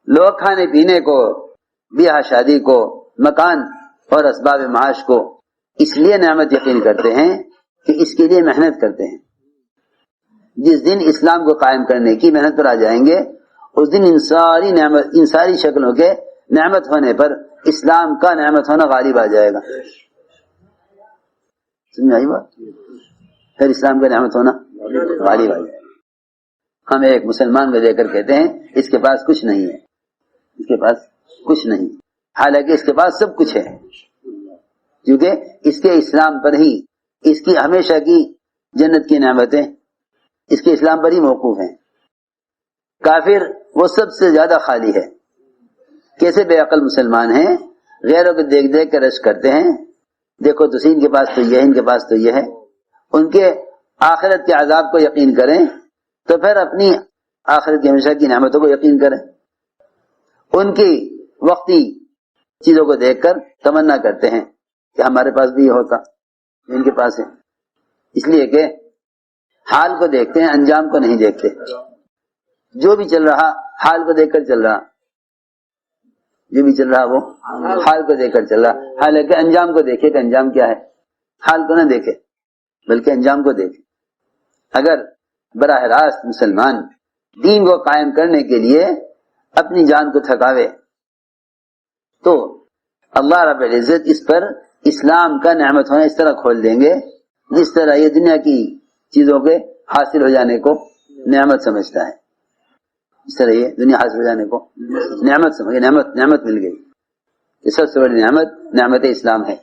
لوگ کھانے پینے کو، بیاہ شادی کو، مکان اور اسباب معاش کو اس لیے نعمت یقین کرتے ہیں کہ اس کے لیے محنت کرتے ہیں۔ جس دن اسلام کو قائم کرنے کی محنت پر آ جائیں گے، اس دن ان ساری شکلوں کے نعمت ہونے پر اسلام کا نعمت ہونا غالب آ جائے گا۔ سمجھ آئی بات؟ پھر اسلام کا نعمت ہونا غالب آ جائے گا۔ ہم ایک مسلمان کو دے کر کہتے ہیں اس کے پاس کچھ نہیں ہے، اس کے پاس کچھ نہیں، حالانکہ اس کے پاس سب کچھ ہے، کیونکہ اس کے اسلام پر ہی اس کی ہمیشہ کی جنت کی نعمتیں اس کے اسلام پر ہی موقوف ہیں۔ کافر وہ سب سے زیادہ خالی ہے۔ کیسے بے عقل مسلمان ہیں، غیروں کو دیکھ دیکھ کر رشک کرتے ہیں، دیکھو تو ان کے پاس تو یہ ہے، ان کے پاس تو یہ ہے۔ ان کے آخرت کے عذاب کو یقین کریں تو پھر اپنی آخرت کی ہمیشہ کی نعمتوں کو یقین کریں۔ ان کی وقتی چیزوں کو دیکھ کر تمنا کرتے ہیں کہ ہمارے پاس بھی یہ ہوتا، ان کے پاس ہے، اس لیے کہ حال کو دیکھتے ہیں، انجام کو نہیں دیکھتے۔ جو بھی چل رہا حال کو دیکھ کر چل رہا، جو بھی چل رہا وہ حال کو دیکھ کر چل رہا، حالانکہ انجام کو دیکھے کہ انجام کیا ہے، حال کو نہ دیکھے بلکہ انجام کو دیکھے۔ اگر براہ راست مسلمان دین کو قائم کرنے کے لیے اپنی جان کو تھکاوے تو اللہ رب العزت اس پر اسلام کا نعمت ہونا اس طرح کھول دیں گے جس طرح یہ دنیا کی چیزوں کے حاصل ہو جانے کو نعمت سمجھتا ہے، اس طرح یہ دنیا حاصل ہو جانے کو نعمت سمجھے، نعمت مل گئی کہ سب سے بڑی نعمت اسلام ہے،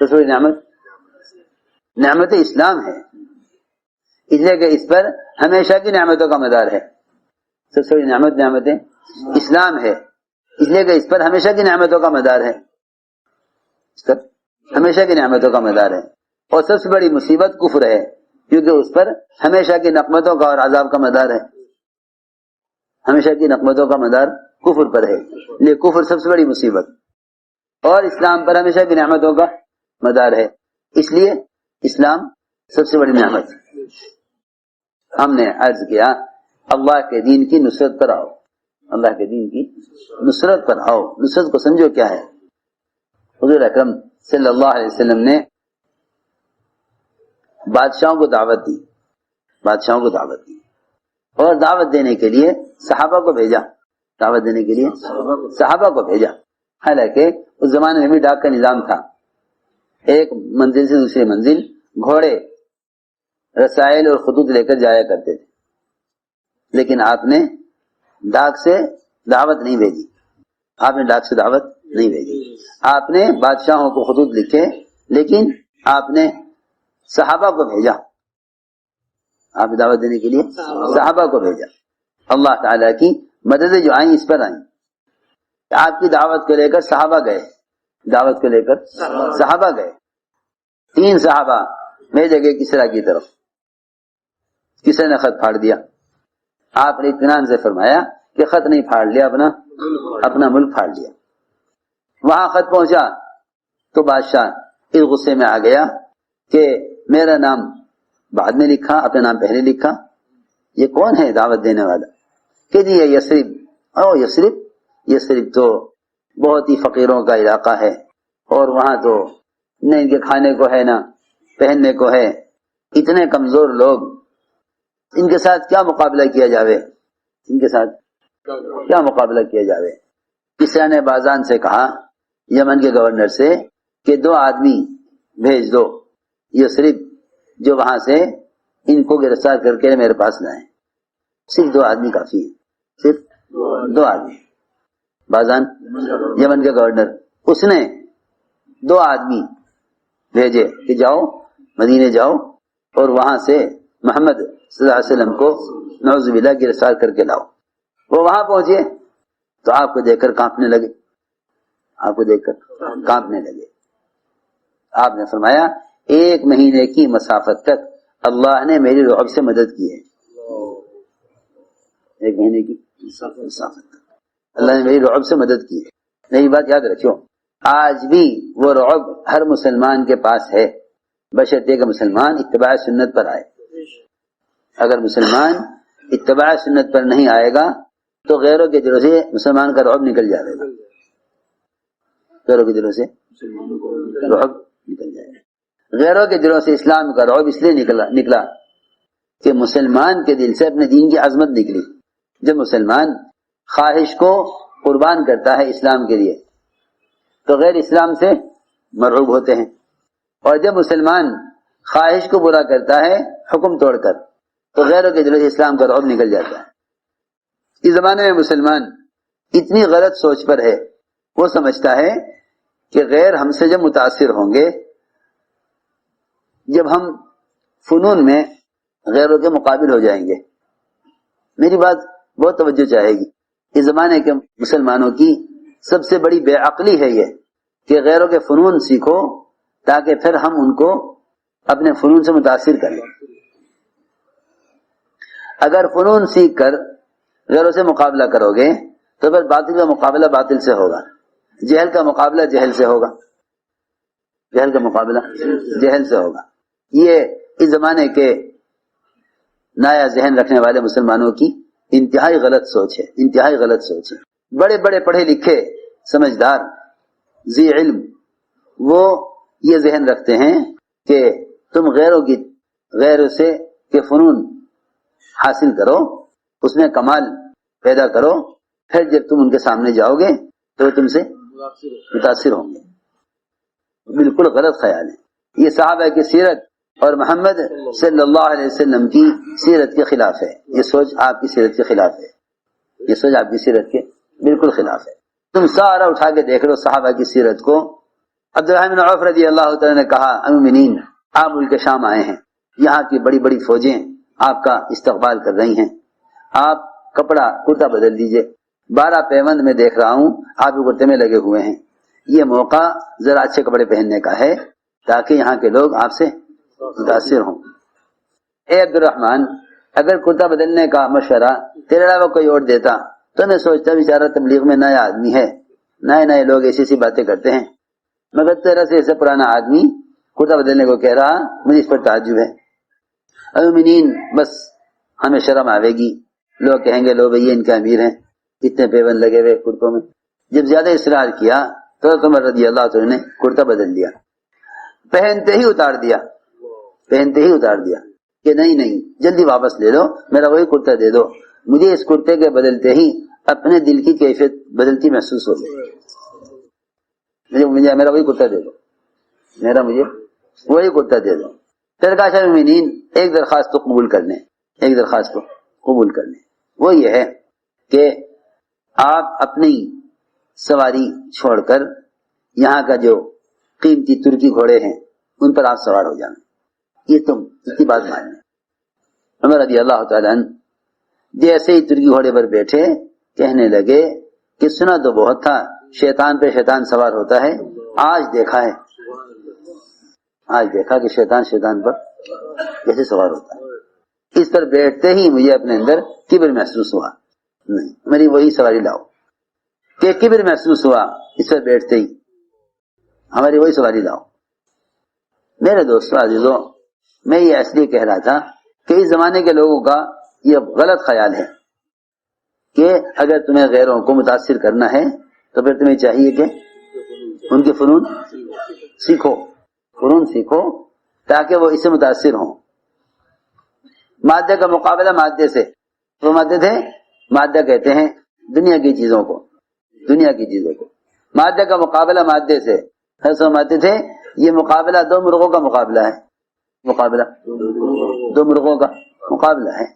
سب سے بڑی نعمت اسلام ہے، اس لیے کہ اس پر ہمیشہ کی نعمتوں کا مدار ہے۔ سب سے بڑی نعمت اسلام ہے، اس لیے کہ اس پر ہمیشہ کی نعمتوں کا مدار ہے، اس پر ہمیشہ کی نعمتوں کا مدار ہے۔ اور سب سے بڑی مصیبت کفر ہے، کیونکہ اس پر ہمیشہ کی نقمتوں کا اور عذاب کا مدار ہے، ہمیشہ کی نقمتوں کا مدار کفر پر ہے، لیکن کفر سب سے بڑی مصیبت اور اسلام پر ہمیشہ کی نعمتوں کا مدار ہے، اس لیے اسلام سب سے بڑی نعمت۔ ہم نے عرض کیا اللہ کے دین کی نصرت پر آؤ، اللہ کے دین کی نصرت پر آؤ۔ نصرت کو سمجھو کیا ہے۔ حضور اکرم صلی اللہ علیہ وسلم نے بادشاہوں کو دعوت دی، بادشاہوں کو دعوت دی اور دعوت دینے کے لیے صحابہ کو بھیجا، دعوت دینے کے لیے صحابہ کو بھیجا۔ حالانکہ اس زمانے میں بھی ڈاک کا نظام تھا، ایک منزل سے دوسری منزل گھوڑے رسائل اور خطوط لے کر جایا کرتے تھے، لیکن آپ نے ڈاک سے دعوت نہیں بھیجی، آپ نے ڈاک سے دعوت نہیں بھیجی، آپ نے بادشاہوں کو خطوط لکھے لیکن آپ نے صحابہ کو بھیجا، آپ نے دعوت دینے کے لیے صحابہ کو بھیجا۔ اللہ تعالیٰ کی مدد جو آئیں اس پر آئیں، آپ کی دعوت کو لے کر صحابہ گئے، دعوت کو لے کر صحابہ گئے، 3 صحابہ بھیجے گئے کسرا کی طرف، کسرا نے خط پھاڑ دیا، آپ نے اطمینان سے فرمایا کہ خط نہیں پھاڑ لیا، اپنا ملک پھاڑ لیا۔ وہاں خط پہنچا تو بادشاہ اس غصے میں آ گیا کہ میرا نام بعد میں لکھا، اپنا نام پہلے لکھا، یہ کون ہے دعوت دینے والا؟ کہ جی یہ یثرب۔ او یثرب، یثرب تو بہت ہی فقیروں کا علاقہ ہے اور وہاں تو نہ ان کے کھانے کو ہے نہ پہننے کو ہے، اتنے کمزور لوگ، ان کے ساتھ کیا مقابلہ کیا جاوے، ان کے ساتھ کیا مقابلہ کیا جاوے۔ کسرا نے بازان سے کہا، یمن کے گورنر سے، کہ 2 آدمی بھیج دو یثرب جو وہاں سے ان کو گرفتار کر کے میرے پاس لائیں۔ صرف 2 آدمی کافی ہے، صرف 2 آدمی۔ بازان یمن کے گورنر، اس نے 2 آدمی بھیجے کہ جاؤ مدینے جاؤ اور وہاں سے محمد صلی اللہ علیہ وسلم کو نعوذ باللہ گرفتار کر کے لاؤ۔ وہ وہاں پہنچے تو آپ کو دیکھ کر کانپنے لگے، آپ کو دیکھ کر کانپنے لگے۔ آپ نے فرمایا 1 مہینے کی مسافت تک اللہ نے میری رعب سے مدد کی ہے، 1 مہینے کی مسافت تک اللہ نے میری رعب سے مدد کی ہے۔ نئی بات یاد رکھو، آج بھی وہ رعب ہر مسلمان کے پاس ہے، بشرطے کہ مسلمان اتباع سنت پر آئے۔ اگر مسلمان اتباع سنت پر نہیں آئے گا تو غیروں کے دلوں سے مسلمان کا رعب نکل جائے گا، غیروں کے دلوں سے رعب نکل جائے گا۔ غیروں کے دلوں سے اسلام کا رعب اس لیے نکلا کہ مسلمان کے دل سے اپنے دین کی عظمت نکلی۔ جب مسلمان خواہش کو قربان کرتا ہے اسلام کے لیے تو غیر اسلام سے مرعوب ہوتے ہیں، اور جب مسلمان خواہش کو برا کرتا ہے حکم توڑ کر تو غیروں کے دلوں سے اسلام کا رعب نکل جاتا ہے۔ اس زمانے میں مسلمان اتنی غلط سوچ پر ہے، وہ سمجھتا ہے کہ غیر ہم سے جب متاثر ہوں گے، جب ہم فنون میں غیروں کے مقابل ہو جائیں گے۔ میری بات بہت توجہ چاہے گی، اس زمانے کے مسلمانوں کی سب سے بڑی بے عقلی ہے یہ کہ غیروں کے فنون سیکھو تاکہ پھر ہم ان کو اپنے فنون سے متاثر کریں۔ اگر فنون سیکھ کر غیروں سے مقابلہ کرو گے تو پھر باطل کا مقابلہ باطل سے ہوگا، جہل کا مقابلہ جہل سے ہوگا، جہل کا مقابلہ جہل سے ہوگا۔ یہ اس زمانے کے نیا ذہن رکھنے والے مسلمانوں کی انتہائی غلط سوچ ہے، انتہائی غلط سوچ ہے۔ بڑے بڑے پڑھے لکھے سمجھدار ذی علم وہ یہ ذہن رکھتے ہیں کہ تم غیروں سے کے فنون حاصل کرو، اس میں کمال پیدا کرو، پھر جب تم ان کے سامنے جاؤ گے تو تم سے متاثر ہوں گے۔ بالکل غلط خیال ہے، یہ صحابہ کی سیرت اور محمد صلی اللہ علیہ وسلم کی سیرت کے خلاف ہے۔ یہ سوچ آپ کی سیرت کے خلاف ہے، یہ سوچ آپ کی سیرت کے بالکل خلاف ہے۔ تم سارا اٹھا کے دیکھ لو صحابہ کی سیرت کو۔ عبدالرحمن بن عوف رضی اللہ تعالیٰ نے کہا، امین آپ ملک شام آئے ہیں، یہاں کی بڑی بڑی فوجیں آپ کا استقبال کر رہی ہیں، آپ کپڑا کرتا بدل دیجئے، 12 پیوند میں دیکھ رہا ہوں آپ بھی کرتے میں لگے ہوئے ہیں، یہ موقع ذرا اچھے کپڑے پہننے کا ہے تاکہ یہاں کے لوگ آپ سے متاثر ہوں۔ اے عبدالرحمن، اگر کرتا بدلنے کا مشورہ تیرے علاوہ کوئی اور دیتا تو میں سوچتا بیچارہ تبلیغ میں نیا آدمی ہے، نئے نئے لوگ ایسی ایسی باتیں کرتے ہیں، مگر تیرا سے ایسا پرانا آدمی کرتا بدلنے کو کہہ رہا، مجھے اس پر تعجب ہے۔ امینین بس ہمیں شرم آئے گی، لوگ کہیں گے لو بھئی ان کے امیر ہیں، اتنے پیون لگے ہوئے کرتوں میں۔ جب زیادہ اصرار کیا تو عمر رضی اللہ عنہ نے کرتا بدل دیا، پہنتے ہی اتار دیا، پہنتے ہی اتار دیا کہ نہیں جلدی واپس لے لو، میرا وہی کرتا دے دو، مجھے اس کرتے کے بدلتے ہی اپنے دل کی کیفیت بدلتی محسوس ہو گئی، مجھے میرا وہی کرتا دے دو، مجھے وہی کرتا دے دو۔ پھر کہا شاہ مومنین ایک درخواست کو قبول کر لیں، ایک درخواست کو قبول کر لیں، وہ یہ ہے کہ آپ اپنی سواری چھوڑ کر یہاں کا جو قیمتی ترکی گھوڑے ہیں ان پر آپ سوار ہو جائیں، یہ تم اس کی بات مان لیں۔ عمر رضی اللہ تعالیٰ عنہ جیسے ہی ترکی گھوڑے پر بیٹھے کہنے لگے کہ سنا تو بہت تھا شیطان پہ شیطان سوار ہوتا ہے، آج دیکھا ہے، آج دیکھا کہ شیطان پر کیسے سوار ہوتا ہے۔ اس پر بیٹھتے ہی مجھے اپنے اندر کبر محسوس ہوا، نہیں میری وہی سواری لاؤ، کہ کبر محسوس ہوا اس پر بیٹھتے ہی، ہماری وہی سواری لاؤ۔ میرے دوستوں عزیزوں، میں یہ اس لیے کہہ رہا تھا کہ اس زمانے کے لوگوں کا یہ غلط خیال ہے کہ اگر تمہیں غیروں کو متاثر کرنا ہے تو پھر تمہیں چاہیے کہ ان کے فنون سیکھو، فنون سیکھو تاکہ وہ اس سے متاثر ہوں۔ مادہ کا مقابلہ مادے سے، وہ مادے تھے، مادہ کہتے ہیں دنیا کی چیزوں کو، دنیا کی چیزوں کو، مادہ کا مقابلہ مادے سے، فرماتے تھے یہ مقابلہ 2 مرغوں کا مقابلہ ہے، مقابلہ 2 مرغوں کا مقابلہ ہے،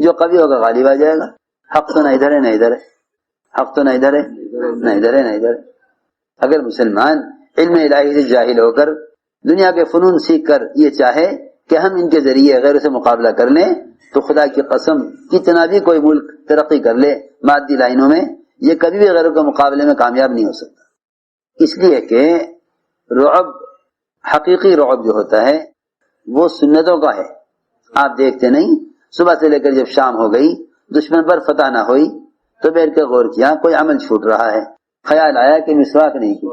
جو کبھی ہوگا غالب آ جائے گا۔ حق تو نہ ادھر ہے نہ ادھر ہے، حق تو نہ ادھر ہے نہ ادھر ہے نہ ادھر ہے۔ اگر مسلمان علم الہی سے جاہل ہو کر دنیا کے فنون سیکھ کر یہ چاہے کہ ہم ان کے ذریعے غیروں سے مقابلہ کر لیں تو خدا کی قسم کتنا بھی کوئی ملک ترقی کر لے مادی لائنوں میں، یہ کبھی بھی غیروں کے مقابلے میں کامیاب نہیں ہو سکتا، اس لیے کہ رعب، حقیقی رعب جو ہوتا ہے وہ سنتوں کا ہے۔ آپ دیکھتے نہیں صبح سے لے کر جب شام ہو گئی دشمن پر فتح نہ ہوئی تو بیٹھ کے غور کیا کوئی عمل چھوٹ رہا ہے، خیال آیا کہ مسواک نہیں کی،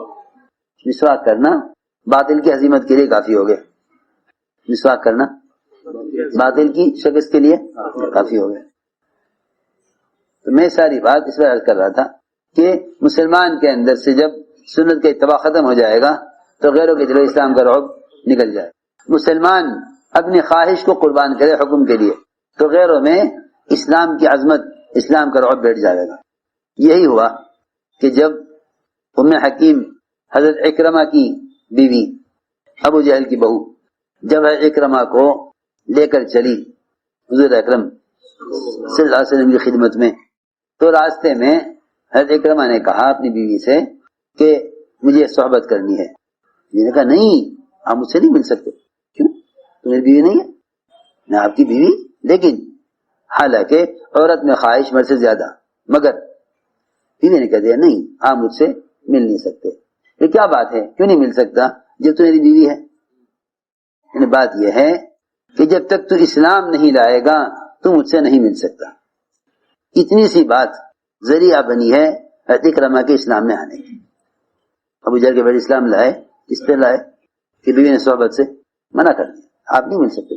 مسواک کرنا باطل کی ہزیمت کے لیے کافی ہو گئے، مسواک کرنا باطل کی شکست کے لیے کافی ہو گئے۔ تو میں ساری بات اس پر عرض کر رہا تھا کہ مسلمان کے اندر سے جب سنت کا اتباع ختم ہو جائے گا تو غیروں کے دل اسلام کا رعب نکل جائے. مسلمان اپنی خواہش کو قربان کرے حکم کے لیے تو غیروں میں اسلام کی عظمت، اسلام کا رعب بیٹھ جائے گا. یہی ہوا کہ جب ام حکیم حضرت اکرمہ کی بیوی ابو جہل کی بہو جب اکرمہ کو لے کر چلی حضور اکرم صلی اللہ علیہ وسلم کی خدمت میں، تو راستے میں حضرت اکرمہ نے کہا اپنی بیوی سے کہ مجھے صحبت کرنی ہے. میں نے کہا نہیں، آپ مجھ سے نہیں مل سکتے. کیوں؟ تو میری بیوی نہیں ہے؟ میں آپ کی بیوی، لیکن حالانکہ عورت میں خواہش مرد سے زیادہ، مگر بیوی نے کہہ دیا نہیں، آپ مجھ سے مل نہیں سکتے. یہ کیا بات ہے، کیوں نہیں مل سکتا جب تو میری بیوی ہے؟ یعنی بات یہ ہے کہ جب تک تو اسلام نہیں لائے گا تو مجھ سے نہیں مل سکتا. اتنی سی بات ذریعہ بنی ہے اکرمہ کے اسلام میں آنے کی. ابو جہل کے بڑے اسلام لائے، اس پہ لائے کہ بیوی نے صحبت سے منع کر دیا، آپ نہیں مل سکتے.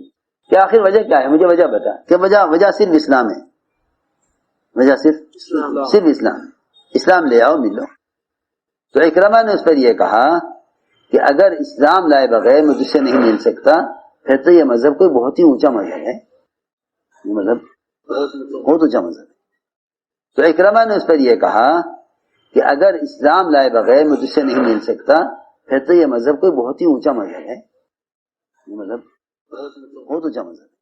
کیا آخر وجہ کیا ہے؟ مجھے وجہ بتا کہ وجہ صرف اسلام ہے. وجہ صرف اسلام ہے. اسلام لے آؤ، ملو. تو اکرمہ نے اس پر یہ کہا کہ اگر اسلام لائے بغیر میں تجھ سے نہیں مل سکتا پھر تو یہ مذہب کوئی بہت ہی اونچا مذہب ہے. یہ مذہب بہت اونچا مذہب ہے. تو اکرمہ نے اس پر یہ کہا کہ اگر اسلام لائے بغیر میں تجھ سے نہیں مل سکتا پھر تو یہ مذہب کوئی بہت ہی اونچا مذہب ہے. یہ مذہب بہت اونچا مذہب ہے.